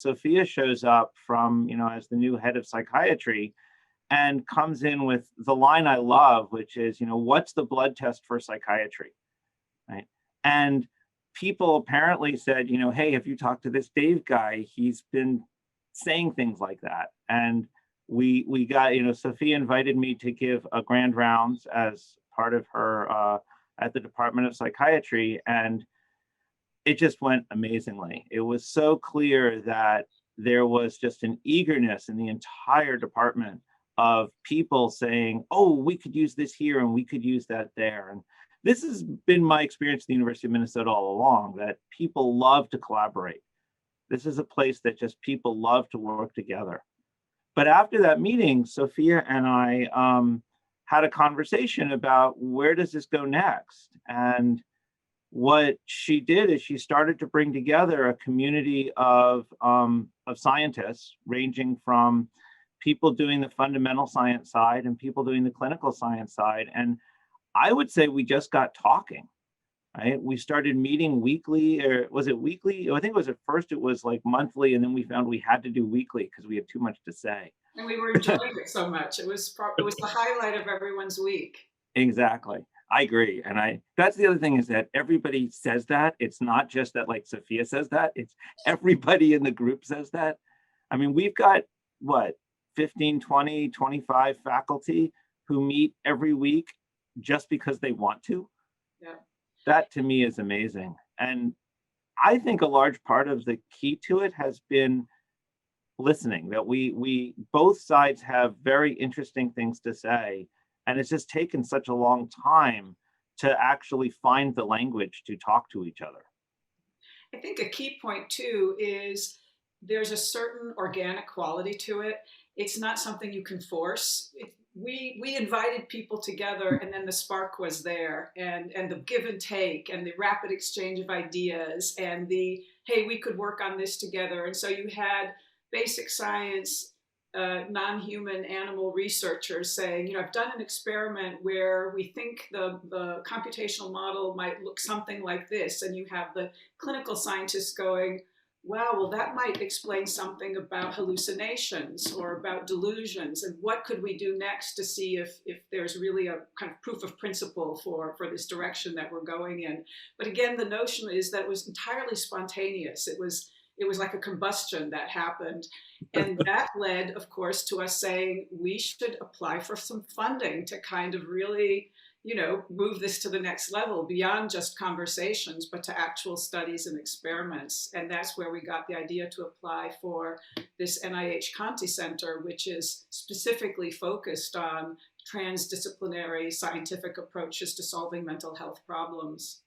Sophia shows up from, as the new head of psychiatry and comes in with the line I love, which is, what's the blood test for psychiatry? Right. And people apparently said, hey, have you talked to this Dave guy? He's been saying things like that. And we got, Sophia invited me to give a grand rounds as part of her at the Department of Psychiatry. And it just went amazingly. It was so clear that there was just an eagerness in the entire department of people saying, oh, we could use this here and we could use that there. And this has been my experience at the University of Minnesota all along, that people love to collaborate. This is a place that just people love to work together. But after that meeting, Sophia and I had a conversation about where does this go next? And what she did is she started to bring together a community of scientists, ranging from people doing the fundamental science side and people doing the clinical science side. And I would say we just got talking, right? We started meeting weekly, or was it weekly? I think it was at first it was like monthly, and then we found we had to do weekly because we had too much to say. And we were enjoying it so much. It was the highlight of everyone's week. Exactly. I agree. And that's the other thing, is that everybody says that. It's not just that like Sophia says that, it's everybody in the group says that. I mean, we've got what, 15, 20, 25 faculty who meet every week just because they want to. Yeah. That to me is amazing. And I think a large part of the key to it has been listening, that we both sides have very interesting things to say. And it's just taken such a long time to actually find the language to talk to each other. I think a key point too is there's a certain organic quality to it. It's not something you can force. We invited people together, and then the spark was there, and the give and take, and the rapid exchange of ideas, and the hey, we could work on this together. And so you had basic science, non-human animal researchers saying, I've done an experiment where we think the computational model might look something like this. And you have the clinical scientists going, wow, well, that might explain something about hallucinations or about delusions. And what could we do next to see if there's really a kind of proof of principle for this direction that we're going in. But again, the notion is that it was entirely spontaneous. It was like a combustion that happened. And that led, of course, to us saying we should apply for some funding to kind of really, move this to the next level beyond just conversations, but to actual studies and experiments. And that's where we got the idea to apply for this NIH Conti Center, which is specifically focused on transdisciplinary scientific approaches to solving mental health problems.